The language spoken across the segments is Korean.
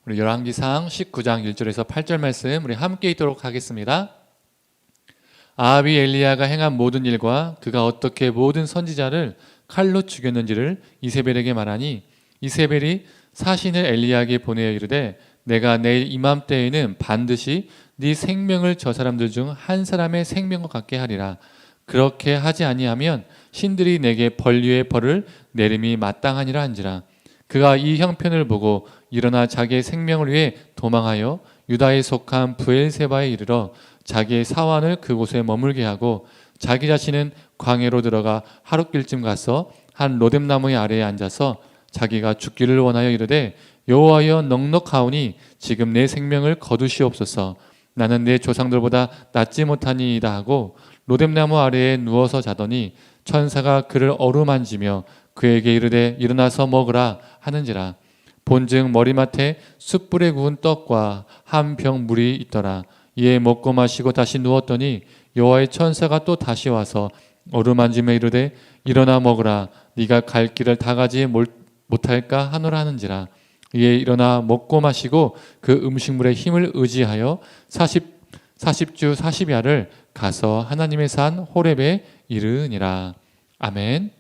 우리 열왕기상 19장 1절에서 8절 말씀 우리 함께 읽도록 하겠습니다. 아합이 엘리야가 행한 모든 일과 그가 어떻게 모든 선지자를 칼로 죽였는지를 이세벨에게 말하니 이세벨이 사신을 엘리야에게 보내어 이르되 내가 내일 이맘때에는 반드시 네 생명을 저 사람들 중 한 사람의 생명과 같게 하리라. 그렇게 하지 아니하면 신들이 내게 벌 위에 벌을 내림이 마땅하니라 한지라. 그가 이 형편을 보고 일어나 자기의 생명을 위해 도망하여 유다에 속한 브엘세바에 이르러 자기의 사환을 그곳에 머물게 하고 자기 자신은 광야로 들어가 하룻길쯤 가서 한 로뎀나무의 아래에 앉아서 자기가 죽기를 원하여 이르되 여호와여 넉넉하오니 지금 내 생명을 거두시옵소서. 나는 내 조상들보다 낫지 못하니이다 하고 로뎀나무 아래에 누워서 자더니 천사가 그를 어루만지며 그에게 이르되 일어나서 먹으라 하는지라. 본즉 머리맡에 숯불에 구운 떡과 한 병 물이 있더라. 이에 먹고 마시고 다시 누웠더니 여호와의 천사가 또 다시 와서 어루만지며 이르되 일어나 먹으라. 네가 갈 길을 다 가지 못할까 하노라 하는지라. 이에 일어나 먹고 마시고 그 음식물의 힘을 의지하여 40주 40야를 가서 하나님의 산 호렙에 이르니라. 아멘.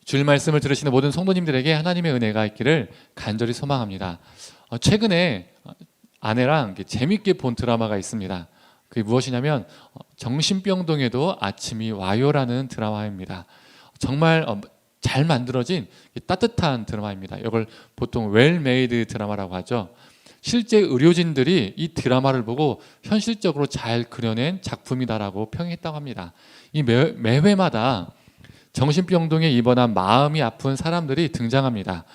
주일 말씀을 들으시는 모든 성도님들에게 하나님의 은혜가 있기를 간절히 소망합니다. 최근에 아내랑 재밌게 본 드라마가 있습니다. 그게 무엇이냐면 정신병동에도 아침이 와요라는 드라마입니다. 정말 잘 만들어진 따뜻한 드라마입니다. 이걸 보통 웰메이드 드라마라고 하죠. 실제 의료진들이 이 드라마를 보고 현실적으로 잘 그려낸 작품이다라고 평했다고 합니다. 이 매회마다 정신병동에 입원한 마음이 아픈 사람들이 등장합니다.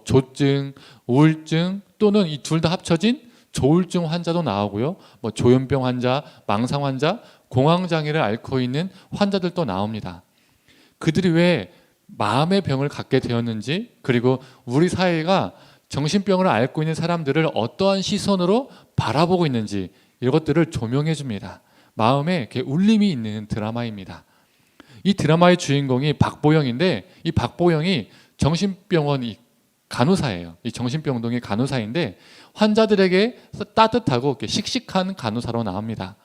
조증, 우울증 또는 이 둘 다 합쳐진 조울증 환자도 나오고요. 조현병 환자, 망상 환자, 공황장애를 앓고 있는 환자들도 나옵니다. 그들이 왜 마음의 병을 갖게 되었는지, 그리고 우리 사회가 정신병을 앓고 있는 사람들을 어떠한 시선으로 바라보고 있는지 이것들을 조명해 줍니다. 마음에 이렇게 울림이 있는 드라마입니다. 이 드라마의 주인공이 박보영인데 이 박보영이 정신병원 간호사예요. 이 정신병동의 간호사인데 환자들에게 따뜻하고 씩씩한 간호사로 나옵니다.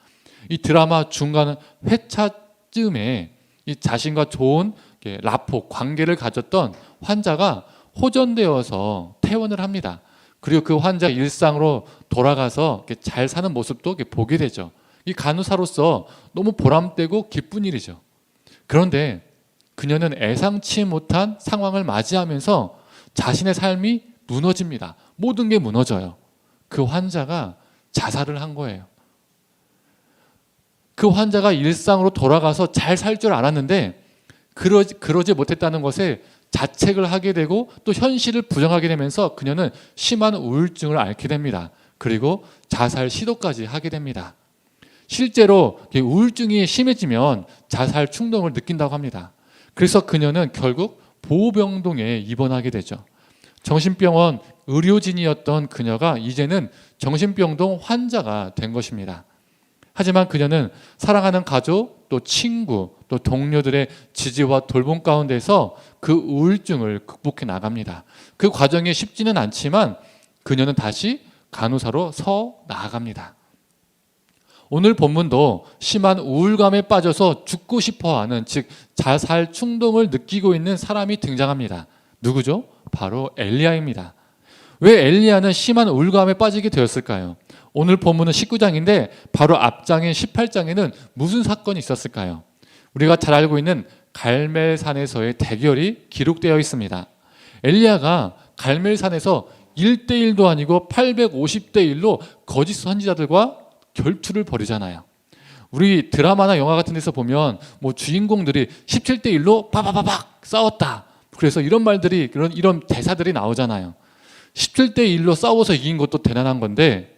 이 드라마 중간 회차쯤에 이 자신과 좋은 라포, 관계를 가졌던 환자가 호전되어서 퇴원을 합니다. 그리고 그 환자 일상으로 돌아가서 잘 사는 모습도 보게 되죠. 이 간호사로서 너무 보람되고 기쁜 일이죠. 그런데 그녀는 예상치 못한 상황을 맞이하면서 자신의 삶이 무너집니다. 모든 게 무너져요. 그 환자가 자살을 한 거예요. 그 환자가 일상으로 돌아가서 잘 살 줄 알았는데 그러지 못했다는 것에 자책을 하게 되고 또 현실을 부정하게 되면서 그녀는 심한 우울증을 앓게 됩니다. 그리고 자살 시도까지 하게 됩니다. 실제로 우울증이 심해지면 자살 충동을 느낀다고 합니다. 그래서 그녀는 결국 보호병동에 입원하게 되죠. 정신병원 의료진이었던 그녀가 이제는 정신병동 환자가 된 것입니다. 하지만 그녀는 사랑하는 가족, 또 친구, 또 동료들의 지지와 돌봄 가운데서 그 우울증을 극복해 나갑니다. 그 과정이 쉽지는 않지만 그녀는 다시 간호사로 서 나아갑니다. 오늘 본문도 심한 우울감에 빠져서 죽고 싶어하는, 즉 자살 충동을 느끼고 있는 사람이 등장합니다. 누구죠? 바로 엘리야입니다. 왜 엘리야는 심한 우울감에 빠지게 되었을까요? 오늘 본문은 19장인데 바로 앞장인 18장에는 무슨 사건이 있었을까요? 우리가 잘 알고 있는 갈멜산에서의 대결이 기록되어 있습니다. 엘리야가 갈멜산에서 1대1도 아니고 850대1로 거짓 선지자들과 결투를 벌이잖아요. 우리 드라마나 영화 같은 데서 보면 주인공들이 17대1로 바바바박 싸웠다. 그래서 이런 말들이, 이런 대사들이 나오잖아요. 17대1로 싸워서 이긴 것도 대단한 건데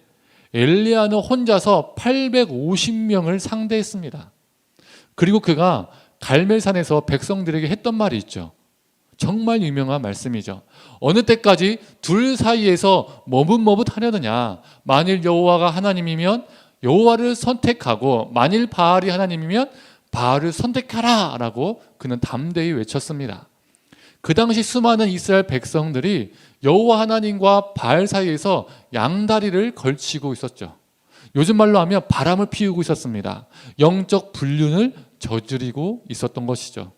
엘리야는 혼자서 850명을 상대했습니다. 그리고 그가 갈멜산에서 백성들에게 했던 말이 있죠. 정말 유명한 말씀이죠. 어느 때까지 둘 사이에서 머뭇머뭇하려느냐. 만일 여호와가 하나님이면 여호와를 선택하고 만일 바알이 하나님이면 바알을 선택하라 라고 그는 담대히 외쳤습니다. 그 당시 수많은 이스라엘 백성들이 여호와 하나님과 바알 사이에서 양다리를 걸치고 있었죠. 요즘 말로 하면 바람을 피우고 있었습니다. 영적 불륜을 저지르고 있었던 것이죠.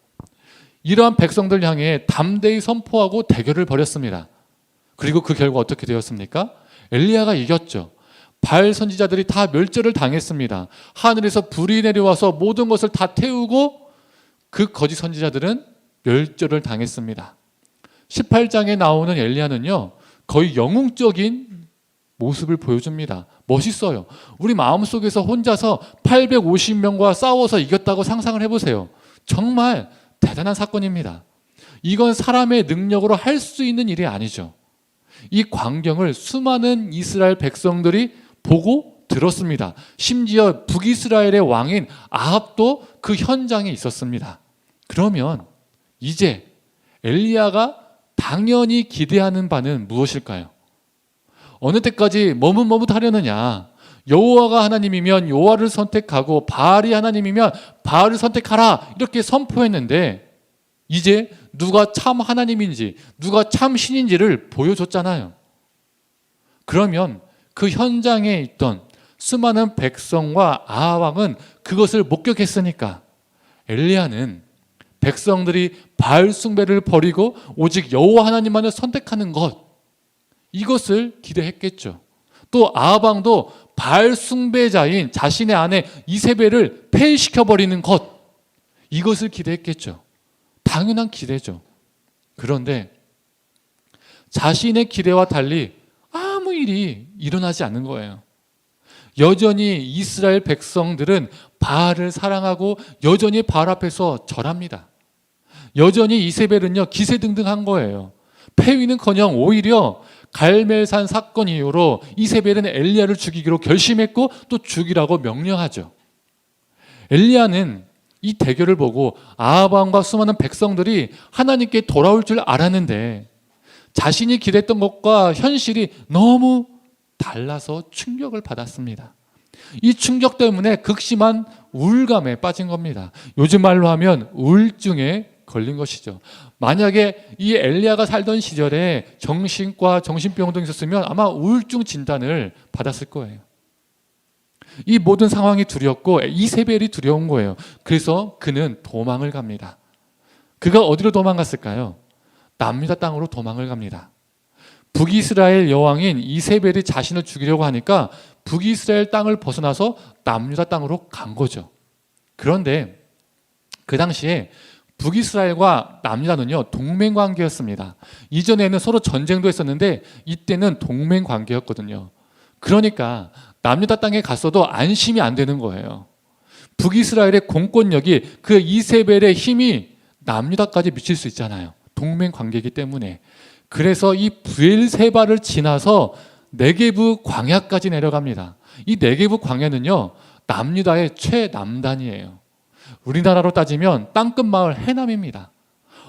이러한 백성들 향해 담대히 선포하고 대결을 벌였습니다. 그리고 그 결과 어떻게 되었습니까? 엘리야가 이겼죠. 바알 선지자들이 다 멸절을 당했습니다. 하늘에서 불이 내려와서 모든 것을 다 태우고 그 거짓 선지자들은 멸절을 당했습니다. 18장에 나오는 엘리야는요, 거의 영웅적인 모습을 보여줍니다. 멋있어요. 우리 마음속에서 혼자서 850명과 싸워서 이겼다고 상상을 해보세요. 정말 대단한 사건입니다. 이건 사람의 능력으로 할 수 있는 일이 아니죠. 이 광경을 수많은 이스라엘 백성들이 보고 들었습니다. 심지어 북이스라엘의 왕인 아합도 그 현장에 있었습니다. 그러면 이제 엘리야가 당연히 기대하는 바는 무엇일까요? 어느 때까지 머뭇머뭇하려느냐? 여호와가 하나님이면 여호와를 선택하고 바알이 하나님이면 바알을 선택하라 이렇게 선포했는데 이제 누가 참 하나님인지 누가 참 신인지를 보여줬잖아요. 그러면 그 현장에 있던 수많은 백성과 아합 왕은 그것을 목격했으니까 엘리야는 백성들이 바알 숭배를 버리고 오직 여호와 하나님만을 선택하는 것, 이것을 기대했겠죠. 또 아합 왕도 바알 숭배자인 자신의 아내 이세벨을 폐위시켜버리는 것, 이것을 기대했겠죠. 당연한 기대죠. 그런데 자신의 기대와 달리 아무 일이 일어나지 않는 거예요. 여전히 이스라엘 백성들은 바알을 사랑하고 여전히 바알 앞에서 절합니다. 여전히 이세벨은요, 기세등등한 거예요. 폐위는커녕 오히려 갈멜산 사건 이후로 이세벨은 엘리야를 죽이기로 결심했고 또 죽이라고 명령하죠. 엘리야는 이 대결을 보고 아합 왕과 수많은 백성들이 하나님께 돌아올 줄 알았는데 자신이 기대했던 것과 현실이 너무 달라서 충격을 받았습니다. 이 충격 때문에 극심한 우울감에 빠진 겁니다. 요즘 말로 하면 우울증에 걸린 것이죠. 만약에 이 엘리야가 살던 시절에 정신과 정신병도 있었으면 아마 우울증 진단을 받았을 거예요. 이 모든 상황이 두렵고 이세벨이 두려운 거예요. 그래서 그는 도망을 갑니다. 그가 어디로 도망갔을까요? 남유다 땅으로 도망을 갑니다. 북이스라엘 여왕인 이세벨이 자신을 죽이려고 하니까 북이스라엘 땅을 벗어나서 남유다 땅으로 간 거죠. 그런데 그 당시에 북이스라엘과 남유다는요, 동맹 관계였습니다. 이전에는 서로 전쟁도 했었는데 이때는 동맹 관계였거든요. 그러니까 남유다 땅에 갔어도 안심이 안 되는 거예요. 북이스라엘의 공권력이 그 이세벨의 힘이 남유다까지 미칠 수 있잖아요. 동맹 관계이기 때문에. 그래서 이 브엘세바를 지나서 네게브 광야까지 내려갑니다. 이 네게브 광야는요, 남유다의 최남단이에요. 우리나라로 따지면 땅끝 마을 해남입니다.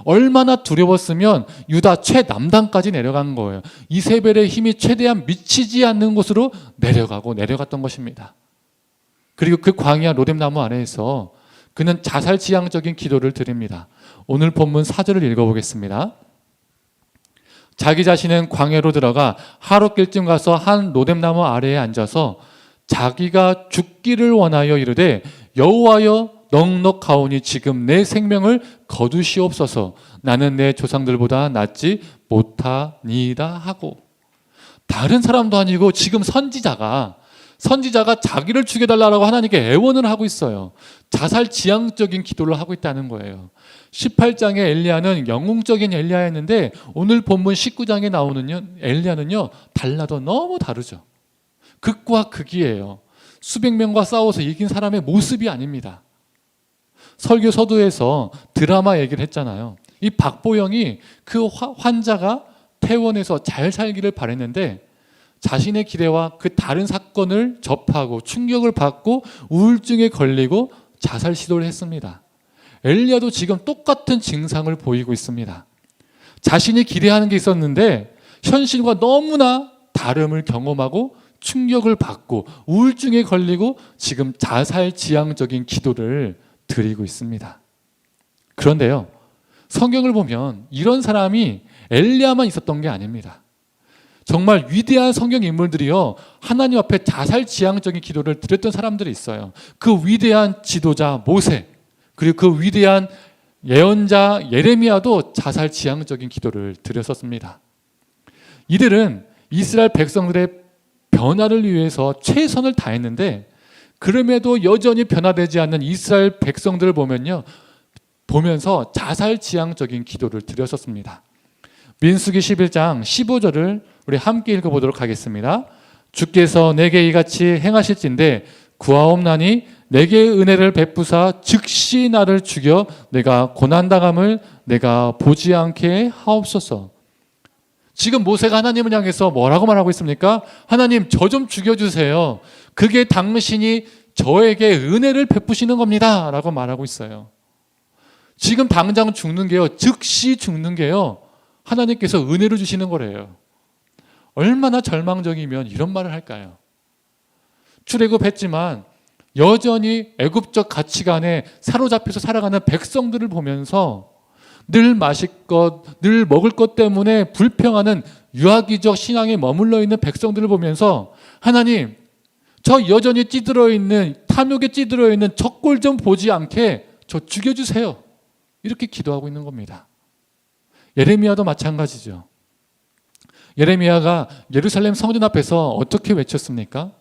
얼마나 두려웠으면 유다 최남단까지 내려간 거예요. 이세벨의 힘이 최대한 미치지 않는 곳으로 내려갔던 것입니다. 그리고 그 광야 로뎀나무 아래에서 그는 자살지향적인 기도를 드립니다. 오늘 본문 4절을 읽어보겠습니다. 자기 자신은 광야로 들어가 하룻길쯤 가서 한 로뎀나무 아래에 앉아서 자기가 죽기를 원하여 이르되 여호와여 넉넉하오니 지금 내 생명을 거두시옵소서. 나는 내 조상들보다 낫지 못하니이다 하고. 다른 사람도 아니고 지금 선지자가 자기를 죽여달라고 하나님께 애원을 하고 있어요. 자살지향적인 기도를 하고 있다는 거예요. 18장의 엘리야는 영웅적인 엘리야였는데 오늘 본문 19장에 나오는 엘리야는요, 달라도 너무 다르죠. 극과 극이에요. 수백 명과 싸워서 이긴 사람의 모습이 아닙니다. 설교 서두에서 드라마 얘기를 했잖아요. 이 박보영이 그 환자가 퇴원해서 잘 살기를 바랬는데 자신의 기대와 그 다른 사건을 접하고 충격을 받고 우울증에 걸리고 자살 시도를 했습니다. 엘리야도 지금 똑같은 증상을 보이고 있습니다. 자신이 기대하는 게 있었는데 현실과 너무나 다름을 경험하고 충격을 받고 우울증에 걸리고 지금 자살지향적인 기도를 드리고 있습니다. 그런데요, 성경을 보면 이런 사람이 엘리야만 있었던 게 아닙니다. 정말 위대한 성경 인물들이요, 하나님 앞에 자살지향적인 기도를 드렸던 사람들이 있어요. 그 위대한 지도자 모세, 그리고 그 위대한 예언자 예레미야도 자살지향적인 기도를 드렸었습니다. 이들은 이스라엘 백성들의 변화를 위해서 최선을 다했는데, 그럼에도 여전히 변화되지 않는 이스라엘 백성들을 보면서 자살지향적인 기도를 드렸었습니다. 민수기 11장 15절을 우리 함께 읽어보도록 하겠습니다. 주께서 내게 이같이 행하실진대 구하옵나니 내게 은혜를 베푸사 즉시 나를 죽여 내가 고난당함을 내가 보지 않게 하옵소서. 지금 모세가 하나님을 향해서 뭐라고 말하고 있습니까? 하나님, 저 좀 죽여주세요. 그게 당신이 저에게 은혜를 베푸시는 겁니다 라고 말하고 있어요. 지금 당장 죽는 게요, 즉시 죽는 게요, 하나님께서 은혜를 주시는 거래요. 얼마나 절망적이면 이런 말을 할까요? 출애굽했지만 여전히 애굽적 가치관에 사로잡혀서 살아가는 백성들을 보면서 늘 마실 것, 늘 먹을 것 때문에 불평하는 유아기적 신앙에 머물러 있는 백성들을 보면서 하나님, 저 여전히 탐욕에 찌들어 있는 저 꼴 좀 보지 않게 저 죽여주세요. 이렇게 기도하고 있는 겁니다. 예레미야도 마찬가지죠. 예레미야가 예루살렘 성전 앞에서 어떻게 외쳤습니까?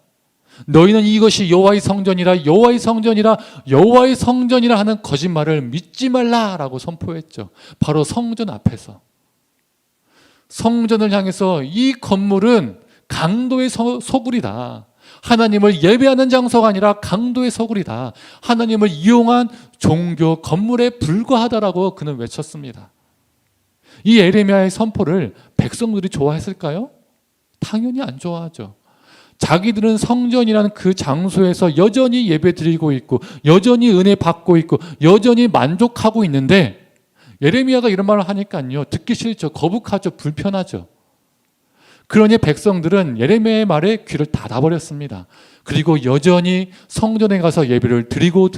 너희는 이것이 여호와의 성전이라, 여호와의 성전이라, 여호와의 성전이라 하는 거짓말을 믿지 말라라고 선포했죠. 바로 성전 앞에서. 성전을 향해서 이 건물은 강도의 소굴이다. 하나님을 예배하는 장소가 아니라 강도의 소굴이다. 하나님을 이용한 종교 건물에 불과하다라고 그는 외쳤습니다. 이 예레미야의 선포를 백성들이 좋아했을까요? 당연히 안 좋아하죠. 자기들은 성전이라는 그 장소에서 여전히 예배드리고 있고 여전히 은혜 받고 있고 여전히 만족하고 있는데, 예레미야가 이런 말을 하니까요, 듣기 싫죠. 거북하죠. 불편하죠. 그러니 백성들은 예레미야의 말에 귀를 닫아버렸습니다. 그리고 여전히 성전에 가서 예배를 드리고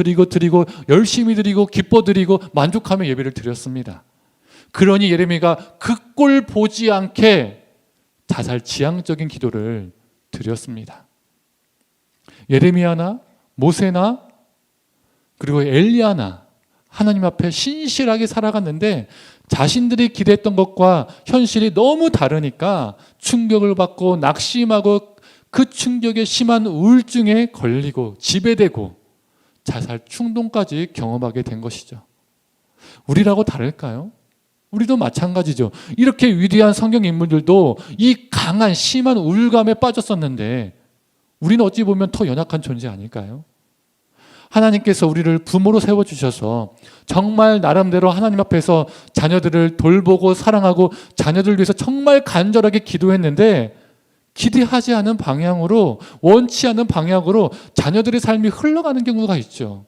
열심히 드리고 기뻐 드리고 만족하며 예배를 드렸습니다. 그러니 예레미야가 그 꼴 보지 않게 자살지향적인 기도를 드렸습니다. 예레미야나 모세나 그리고 엘리야나 하나님 앞에 신실하게 살아갔는데 자신들이 기대했던 것과 현실이 너무 다르니까 충격을 받고 낙심하고 그 충격에 심한 우울증에 걸리고 지배되고 자살 충동까지 경험하게 된 것이죠. 우리라고 다를까요? 우리도 마찬가지죠. 이렇게 위대한 성경 인물들도 이 강한 심한 우울감에 빠졌었는데 우리는 어찌 보면 더 연약한 존재 아닐까요? 하나님께서 우리를 부모로 세워주셔서 정말 나름대로 하나님 앞에서 자녀들을 돌보고 사랑하고 자녀들 위해서 정말 간절하게 기도했는데 기대하지 않은 방향으로, 원치 않은 방향으로 자녀들의 삶이 흘러가는 경우가 있죠.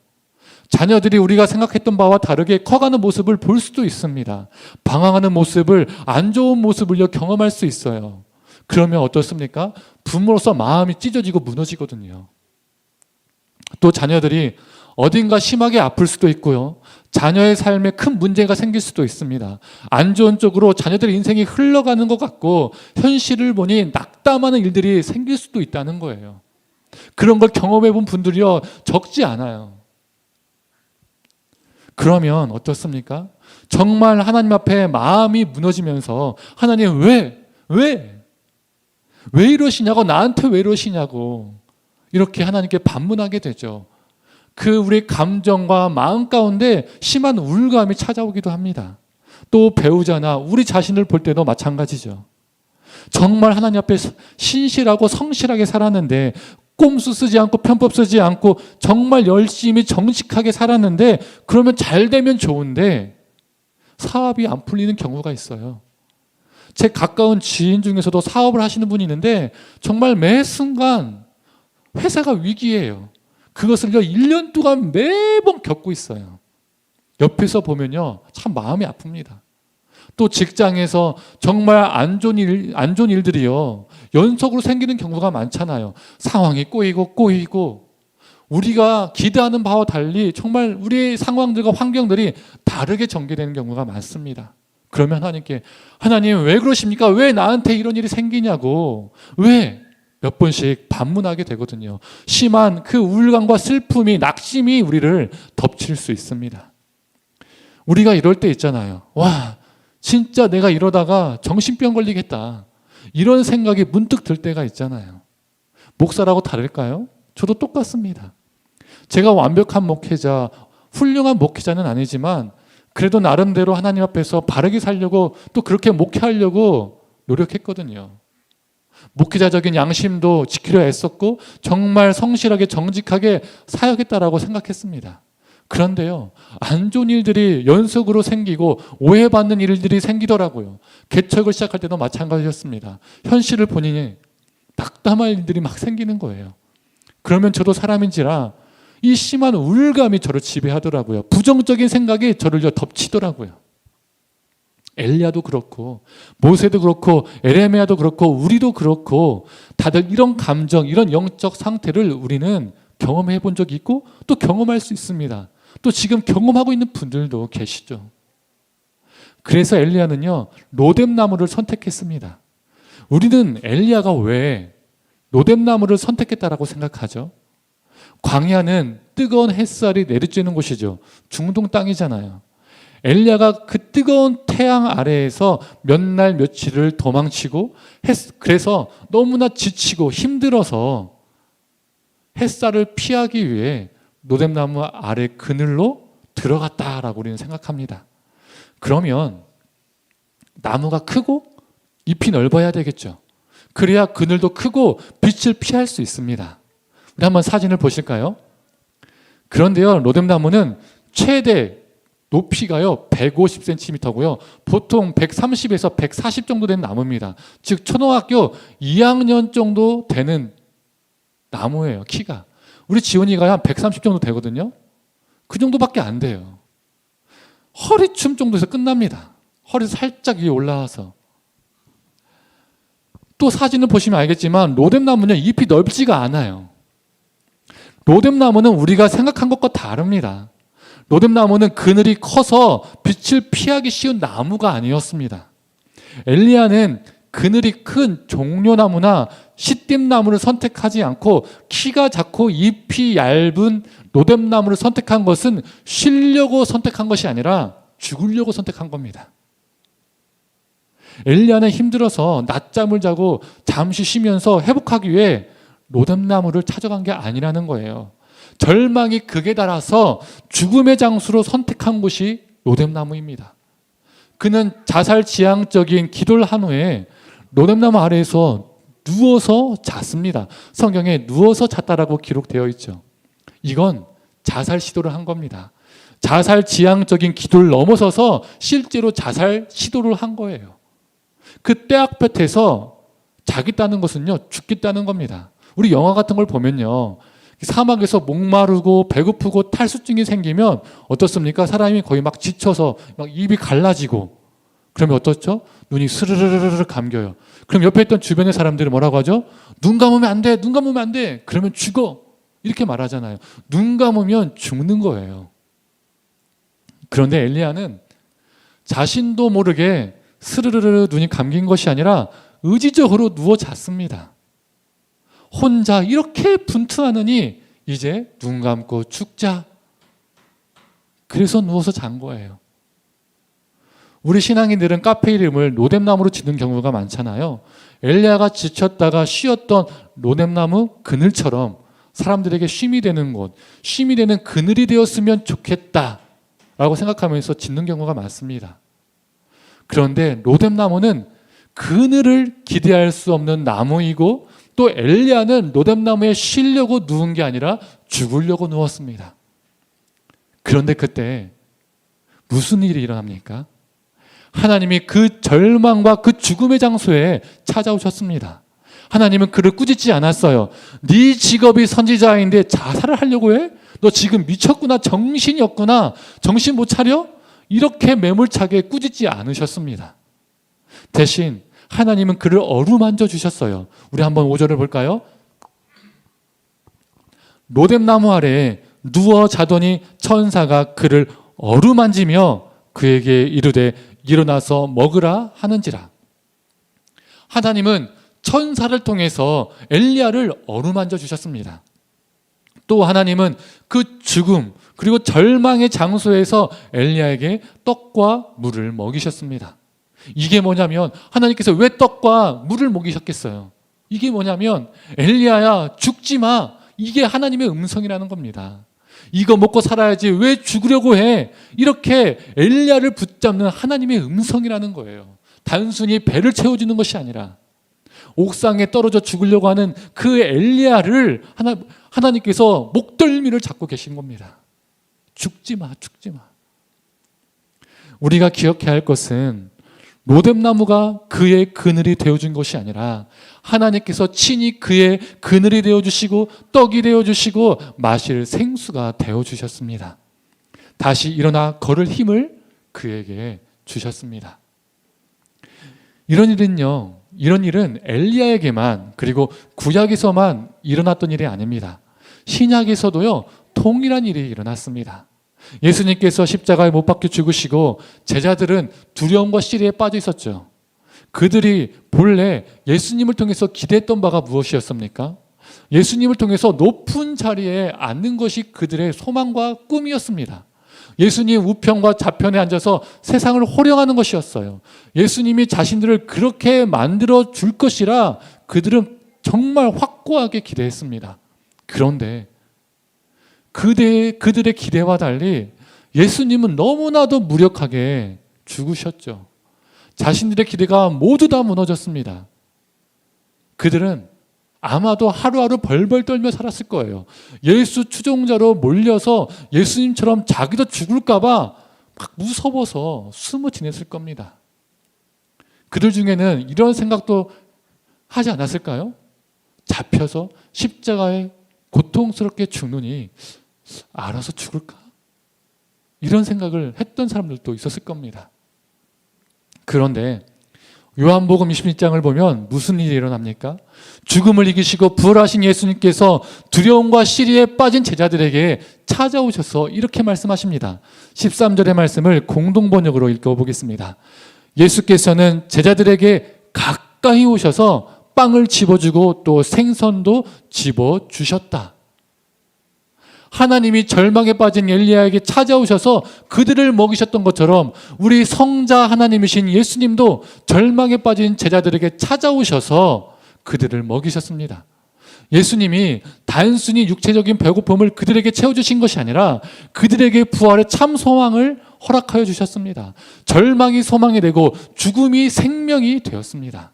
자녀들이 우리가 생각했던 바와 다르게 커가는 모습을 볼 수도 있습니다. 방황하는 모습을, 안 좋은 모습을 경험할 수 있어요. 그러면 어떻습니까? 부모로서 마음이 찢어지고 무너지거든요. 또 자녀들이 어딘가 심하게 아플 수도 있고요. 자녀의 삶에 큰 문제가 생길 수도 있습니다. 안 좋은 쪽으로 자녀들의 인생이 흘러가는 것 같고 현실을 보니 낙담하는 일들이 생길 수도 있다는 거예요. 그런 걸 경험해 본 분들이요, 적지 않아요. 그러면 어떻습니까? 정말 하나님 앞에 마음이 무너지면서 하나님 왜 이러시냐고, 나한테 왜 이러시냐고 이렇게 하나님께 반문하게 되죠. 그 우리 감정과 마음 가운데 심한 우울감이 찾아오기도 합니다. 또 배우자나 우리 자신을 볼 때도 마찬가지죠. 정말 하나님 앞에 신실하고 성실하게 살았는데, 꼼수 쓰지 않고 편법 쓰지 않고 정말 열심히 정직하게 살았는데, 그러면 잘 되면 좋은데 사업이 안 풀리는 경우가 있어요. 제 가까운 지인 중에서도 사업을 하시는 분이 있는데 정말 매 순간 회사가 위기예요. 그것을요 1년 동안 매번 겪고 있어요. 옆에서 보면요 참 마음이 아픕니다. 또 직장에서 정말 안 좋은 일들이요 연속으로 생기는 경우가 많잖아요. 상황이 꼬이고 우리가 기대하는 바와 달리 정말 우리의 상황들과 환경들이 다르게 전개되는 경우가 많습니다. 그러면 하나님께 하나님 왜 그러십니까? 왜 나한테 이런 일이 생기냐고 왜? 몇 번씩 반문하게 되거든요. 심한 그 우울감과 슬픔이 낙심이 우리를 덮칠 수 있습니다. 우리가 이럴 때 있잖아요. 와, 진짜 내가 이러다가 정신병 걸리겠다. 이런 생각이 문득 들 때가 있잖아요. 목사라고 다를까요? 저도 똑같습니다. 제가 완벽한 목회자, 훌륭한 목회자는 아니지만 그래도 나름대로 하나님 앞에서 바르게 살려고 또 그렇게 목회하려고 노력했거든요. 목회자적인 양심도 지키려 애썼고 정말 성실하게 정직하게 사역했다라고 생각했습니다. 그런데요, 안 좋은 일들이 연속으로 생기고 오해받는 일들이 생기더라고요. 개척을 시작할 때도 마찬가지였습니다. 현실을 본인이 낙담할 일들이 막 생기는 거예요. 그러면 저도 사람인지라 이 심한 우울감이 저를 지배하더라고요. 부정적인 생각이 저를 덮치더라고요. 엘리야도 그렇고 모세도 그렇고 에레미야도 그렇고 우리도 그렇고 다들 이런 감정, 이런 영적 상태를 우리는 경험해 본 적이 있고 또 경험할 수 있습니다. 또 지금 경험하고 있는 분들도 계시죠. 그래서 엘리야는요, 로뎀나무를 선택했습니다. 우리는 엘리야가 왜 로뎀나무를 선택했다라고 생각하죠? 광야는 뜨거운 햇살이 내리쬐는 곳이죠. 중동 땅이잖아요. 엘리야가 그 뜨거운 태양 아래에서 몇 날 며칠을 도망치고 그래서 너무나 지치고 힘들어서 햇살을 피하기 위해 로뎀나무 아래 그늘로 들어갔다라고 우리는 생각합니다. 그러면 나무가 크고 잎이 넓어야 되겠죠. 그래야 그늘도 크고 빛을 피할 수 있습니다. 우리 한번 사진을 보실까요? 그런데요, 로뎀나무는 최대 높이가요 150cm고요. 보통 130에서 140 정도 되는 나무입니다. 즉 초등학교 2학년 정도 되는 나무예요. 키가. 우리 지원이가 한 130 정도 되거든요. 그 정도밖에 안 돼요. 허리춤 정도에서 끝납니다. 허리 살짝 위에 올라와서. 또 사진을 보시면 알겠지만 로뎀나무는 잎이 넓지가 않아요. 로뎀나무는 우리가 생각한 것과 다릅니다. 로뎀나무는 그늘이 커서 빛을 피하기 쉬운 나무가 아니었습니다. 엘리야는 그늘이 큰 종려나무나 시띠나무를 선택하지 않고 키가 작고 잎이 얇은 로뎀나무를 선택한 것은 쉬려고 선택한 것이 아니라 죽으려고 선택한 겁니다. 엘리야는 힘들어서 낮잠을 자고 잠시 쉬면서 회복하기 위해 로뎀나무를 찾아간 게 아니라는 거예요. 절망이 극에 달아서 죽음의 장소로 선택한 곳이 로뎀나무입니다. 그는 자살지향적인 기도를 한 후에 로뎀나무 아래에서 누워서 잤습니다. 성경에 누워서 잤다라고 기록되어 있죠. 이건 자살 시도를 한 겁니다. 자살지향적인 기도를 넘어서서 실제로 자살 시도를 한 거예요. 그 떼약볕에서 자겠다는 것은요, 죽겠다는 겁니다. 우리 영화 같은 걸 보면요, 사막에서 목마르고 배고프고 탈수증이 생기면 어떻습니까? 사람이 거의 막 지쳐서 막 입이 갈라지고 그러면 어떻죠? 눈이 스르르르르 감겨요. 그럼 옆에 있던 주변의 사람들이 뭐라고 하죠? 눈 감으면 안 돼, 눈 감으면 안 돼. 그러면 죽어. 이렇게 말하잖아요. 눈 감으면 죽는 거예요. 그런데 엘리야는 자신도 모르게 스르르르 눈이 감긴 것이 아니라 의지적으로 누워 잤습니다. 혼자 이렇게 분투하느니 이제 눈 감고 죽자. 그래서 누워서 잔 거예요. 우리 신앙인들은 카페 이름을 로뎀나무로 짓는 경우가 많잖아요. 엘리야가 지쳤다가 쉬었던 로뎀나무 그늘처럼 사람들에게 쉼이 되는 곳, 쉼이 되는 그늘이 되었으면 좋겠다라고 생각하면서 짓는 경우가 많습니다. 그런데 로뎀나무는 그늘을 기대할 수 없는 나무이고 또 엘리야는 로뎀나무에 쉬려고 누운 게 아니라 죽으려고 누웠습니다. 그런데 그때 무슨 일이 일어납니까? 하나님이 그 절망과 그 죽음의 장소에 찾아오셨습니다. 하나님은 그를 꾸짖지 않았어요. 네 직업이 선지자인데 자살을 하려고 해? 너 지금 미쳤구나, 정신이 없구나, 정신 못 차려? 이렇게 매몰차게 꾸짖지 않으셨습니다. 대신 하나님은 그를 어루만져 주셨어요. 우리 한번 5절을 볼까요? 로뎀나무 아래에 누워 자더니 천사가 그를 어루만지며 그에게 이르되 일어나서 먹으라 하는지라. 하나님은 천사를 통해서 엘리야를 어루만져 주셨습니다. 또 하나님은 그 죽음 그리고 절망의 장소에서 엘리야에게 떡과 물을 먹이셨습니다. 이게 뭐냐면 하나님께서 왜 떡과 물을 먹이셨겠어요? 이게 뭐냐면 엘리야야 죽지 마. 이게 하나님의 음성이라는 겁니다. 이거 먹고 살아야지 왜 죽으려고 해? 이렇게 엘리야를 붙잡는 하나님의 음성이라는 거예요. 단순히 배를 채워주는 것이 아니라 옥상에 떨어져 죽으려고 하는 그 엘리야를 하나님께서 목덜미를 잡고 계신 겁니다. 죽지 마, 죽지 마. 우리가 기억해야 할 것은 로뎀나무가 그의 그늘이 되어준 것이 아니라 하나님께서 친히 그의 그늘이 되어주시고 떡이 되어주시고 마실 생수가 되어주셨습니다. 다시 일어나 걸을 힘을 그에게 주셨습니다. 이런 일은 엘리야에게만 그리고 구약에서만 일어났던 일이 아닙니다. 신약에서도요 동일한 일이 일어났습니다. 예수님께서 십자가에 못 박혀 죽으시고 제자들은 두려움과 시리에 빠져 있었죠. 그들이 본래 예수님을 통해서 기대했던 바가 무엇이었습니까? 예수님을 통해서 높은 자리에 앉는 것이 그들의 소망과 꿈이었습니다. 예수님 우편과 좌편에 앉아서 세상을 호령하는 것이었어요. 예수님이 자신들을 그렇게 만들어 줄 것이라 그들은 정말 확고하게 기대했습니다. 그런데 그들의 기대와 달리 예수님은 너무나도 무력하게 죽으셨죠. 자신들의 기대가 모두 다 무너졌습니다. 그들은 아마도 하루하루 벌벌 떨며 살았을 거예요. 예수 추종자로 몰려서 예수님처럼 자기도 죽을까 봐 막 무서워서 숨어 지냈을 겁니다. 그들 중에는 이런 생각도 하지 않았을까요? 잡혀서 십자가에 고통스럽게 죽느니 알아서 죽을까? 이런 생각을 했던 사람들도 있었을 겁니다. 그런데 요한복음 26장을 보면 무슨 일이 일어납니까? 죽음을 이기시고 부활하신 예수님께서 두려움과 시리에 빠진 제자들에게 찾아오셔서 이렇게 말씀하십니다. 13절의 말씀을 공동번역으로 읽어보겠습니다. 예수께서는 제자들에게 가까이 오셔서 빵을 집어주고 또 생선도 집어주셨다. 하나님이 절망에 빠진 엘리야에게 찾아오셔서 그들을 먹이셨던 것처럼 우리 성자 하나님이신 예수님도 절망에 빠진 제자들에게 찾아오셔서 그들을 먹이셨습니다. 예수님이 단순히 육체적인 배고픔을 그들에게 채워주신 것이 아니라 그들에게 부활의 참 소망을 허락하여 주셨습니다. 절망이 소망이 되고 죽음이 생명이 되었습니다.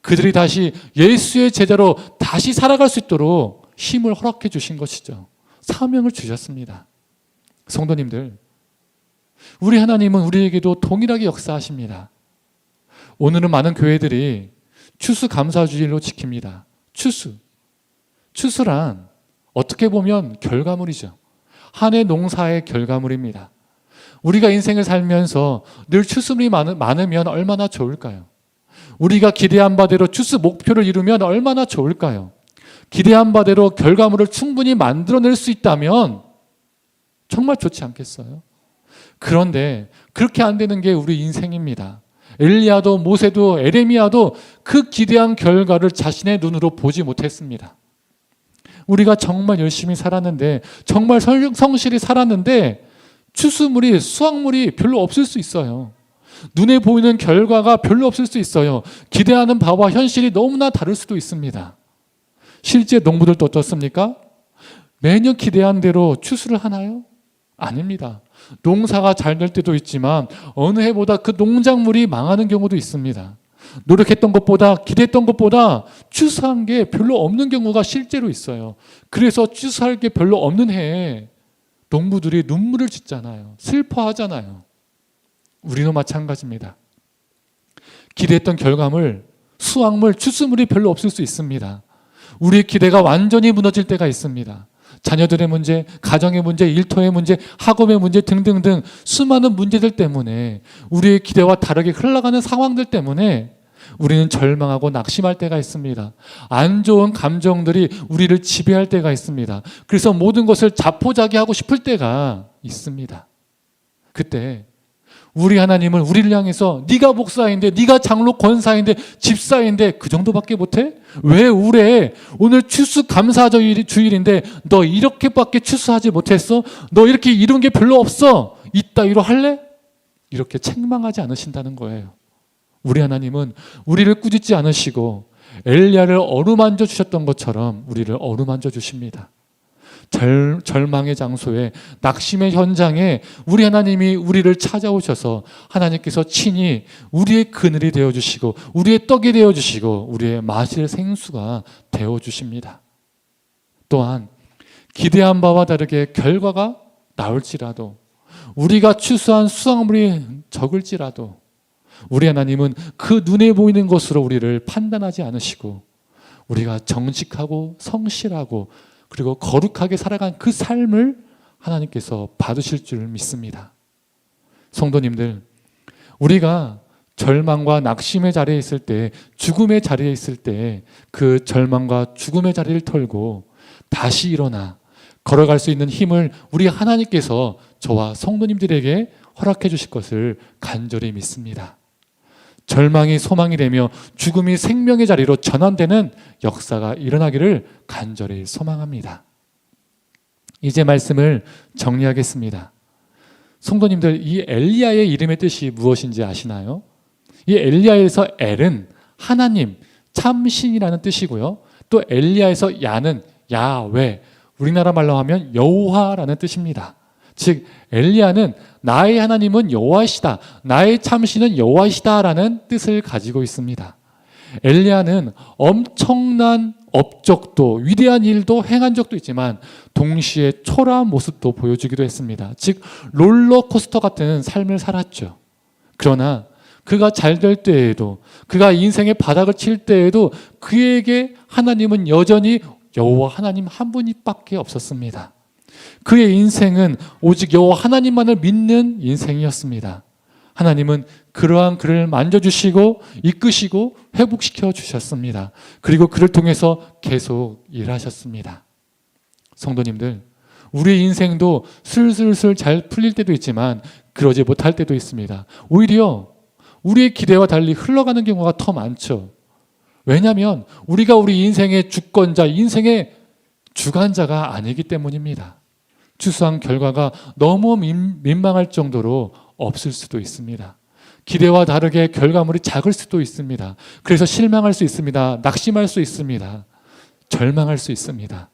그들이 다시 예수의 제자로 다시 살아갈 수 있도록 힘을 허락해 주신 것이죠. 사명을 주셨습니다. 성도님들, 우리 하나님은 우리에게도 동일하게 역사하십니다. 오늘은 많은 교회들이 추수감사주일로 지킵니다. 추수란 어떻게 보면 결과물이죠. 한 해 농사의 결과물입니다. 우리가 인생을 살면서 늘 추수물이 많으면 얼마나 좋을까요? 우리가 기대한 바대로 추수 목표를 이루면 얼마나 좋을까요? 기대한 바대로 결과물을 충분히 만들어낼 수 있다면 정말 좋지 않겠어요? 그런데 그렇게 안 되는 게 우리 인생입니다. 엘리야도 모세도 에레미야도 그 기대한 결과를 자신의 눈으로 보지 못했습니다. 우리가 정말 열심히 살았는데 정말 성실히 살았는데 추수물이 수확물이 별로 없을 수 있어요. 눈에 보이는 결과가 별로 없을 수 있어요. 기대하는 바와 현실이 너무나 다를 수도 있습니다. 실제 농부들도 어떻습니까? 매년 기대한 대로 추수를 하나요? 아닙니다. 농사가 잘 될 때도 있지만 어느 해보다 그 농작물이 망하는 경우도 있습니다. 노력했던 것보다 기대했던 것보다 추수한 게 별로 없는 경우가 실제로 있어요. 그래서 추수할 게 별로 없는 해에 농부들이 눈물을 짓잖아요. 슬퍼하잖아요. 우리도 마찬가지입니다. 기대했던 결과물, 수확물, 추수물이 별로 없을 수 있습니다. 우리의 기대가 완전히 무너질 때가 있습니다. 자녀들의 문제, 가정의 문제, 일터의 문제, 학업의 문제 등등등 수많은 문제들 때문에 우리의 기대와 다르게 흘러가는 상황들 때문에 우리는 절망하고 낙심할 때가 있습니다. 안 좋은 감정들이 우리를 지배할 때가 있습니다. 그래서 모든 것을 자포자기하고 싶을 때가 있습니다. 그때 우리 하나님은 우리를 향해서 네가 목사인데, 네가 장로 권사인데, 집사인데 그 정도밖에 못해? 왜 우울해? 오늘 추수 감사 주일인데 너 이렇게밖에 추수하지 못했어? 너 이렇게 이룬 게 별로 없어? 이따위로 할래? 이렇게 책망하지 않으신다는 거예요. 우리 하나님은 우리를 꾸짖지 않으시고 엘리야를 어루만져 주셨던 것처럼 우리를 어루만져 주십니다. 절망의 장소에, 낙심의 현장에 우리 하나님이 우리를 찾아오셔서 하나님께서 친히 우리의 그늘이 되어주시고 우리의 떡이 되어주시고 우리의 마실 생수가 되어주십니다. 또한 기대한 바와 다르게 결과가 나올지라도, 우리가 추수한 수확물이 적을지라도 우리 하나님은 그 눈에 보이는 것으로 우리를 판단하지 않으시고 우리가 정직하고 성실하고 그리고 거룩하게 살아간 그 삶을 하나님께서 받으실 줄 믿습니다. 성도님들, 우리가 절망과 낙심의 자리에 있을 때, 죽음의 자리에 있을 때 그 절망과 죽음의 자리를 털고 다시 일어나 걸어갈 수 있는 힘을 우리 하나님께서 저와 성도님들에게 허락해 주실 것을 간절히 믿습니다. 절망이 소망이 되며 죽음이 생명의 자리로 전환되는 역사가 일어나기를 간절히 소망합니다. 이제 말씀을 정리하겠습니다. 성도님들, 이 엘리야의 이름의 뜻이 무엇인지 아시나요? 이 엘리야에서 엘은 하나님, 참신이라는 뜻이고요. 또 엘리야에서 야는 야훼, 우리나라 말로 하면 여호와라는 뜻입니다. 즉 엘리야는 나의 하나님은 여호와시다, 나의 참신은 여호와시다라는 뜻을 가지고 있습니다. 엘리야는 엄청난 업적도 위대한 일도 행한 적도 있지만 동시에 초라한 모습도 보여주기도 했습니다. 즉 롤러코스터 같은 삶을 살았죠. 그러나 그가 잘 될 때에도, 그가 인생의 바닥을 칠 때에도 그에게 하나님은 여전히 여호와 하나님 한 분밖에 없었습니다. 그의 인생은 오직 여호와 하나님만을 믿는 인생이었습니다. 하나님은 그러한 그를 만져주시고 이끄시고 회복시켜 주셨습니다. 그리고 그를 통해서 계속 일하셨습니다. 성도님들, 우리의 인생도 슬슬슬 잘 풀릴 때도 있지만 그러지 못할 때도 있습니다. 오히려 우리의 기대와 달리 흘러가는 경우가 더 많죠. 왜냐하면 우리가 우리 인생의 주권자, 인생의 주관자가 아니기 때문입니다. 추수한 결과가 너무 민망할 정도로 없을 수도 있습니다. 기대와 다르게 결과물이 작을 수도 있습니다. 그래서 실망할 수 있습니다. 낙심할 수 있습니다. 절망할 수 있습니다.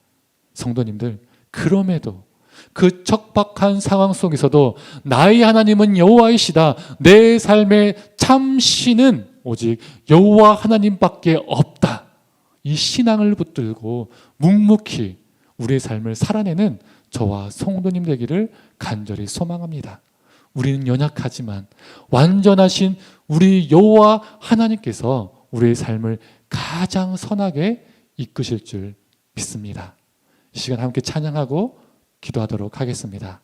성도님들, 그럼에도 그 척박한 상황 속에서도 나의 하나님은 여호와이시다, 내 삶의 참신은 오직 여호와 하나님밖에 없다, 이 신앙을 붙들고 묵묵히 우리의 삶을 살아내는 저와 성도님 되기를 간절히 소망합니다. 우리는 연약하지만 완전하신 우리 여호와 하나님께서 우리의 삶을 가장 선하게 이끄실 줄 믿습니다. 이 시간 함께 찬양하고 기도하도록 하겠습니다.